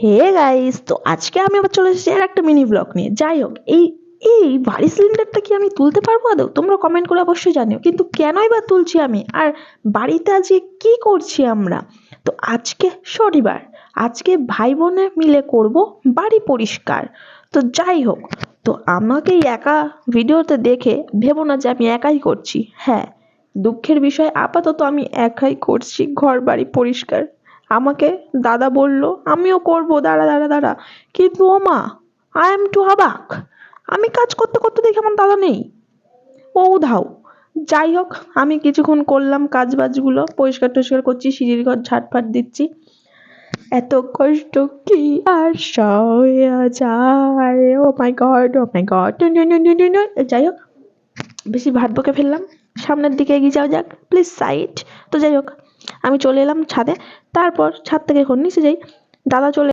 Hey guys, তো আজকে আমি আবার চলে এসেছি আর একটা মিনি ব্লগ নিয়ে। যাই হোক, এই এই বাড়ি সিলিন্ডারটা কি আমি তুলতে পারবো আদৌ? তোমরা কমেন্ট করে অবশ্যই জানিও। কিন্তু কেনই বা তুলছি আমি, আর বাড়িতে আজকে কি করছি আমরা? তো আজকে শনিবার, আজকে ভাই বোনে মিলে করব বাড়ি পরিষ্কার। তো যাই হোক, তো আমাকে একা ভিডিওতে দেখে ভেবো না যে আমি একাই করছি। হ্যাঁ, দুঃখের বিষয় আপাতত আমি একাই করছি ঘর বাড়ি পরিষ্কার। আমাকে দাদা বলল আমিও করব, দাঁড়া দাঁড়া দাঁড়া। কিন্তু ও মা, আই এম টু অবাক, আমি কাজ করতে করতে দেখি আমার দাদা নেই, ও উধাও। যাই হোক, আমি কিছুক্ষণ করলাম কাজ বাজগুলো, পরিষ্কার টরিষ্কার করছি, সিঁড়ির ঘর ঝাড়ফাট দিচ্ছি। এত কষ্ট কি আর সয়া যায়? ও মাই গড, ও মাই গড। যাই হোক, বেশি ভাট বকে ফেললাম, সামনের দিকে এগিয়ে যাওয়া যাক, প্লিজ সাইড। তো যাই হোক, আমি চলে এলাম ছাদে। তারপর ছাদ থেকে এখন নিচে যাই, দাদা চলে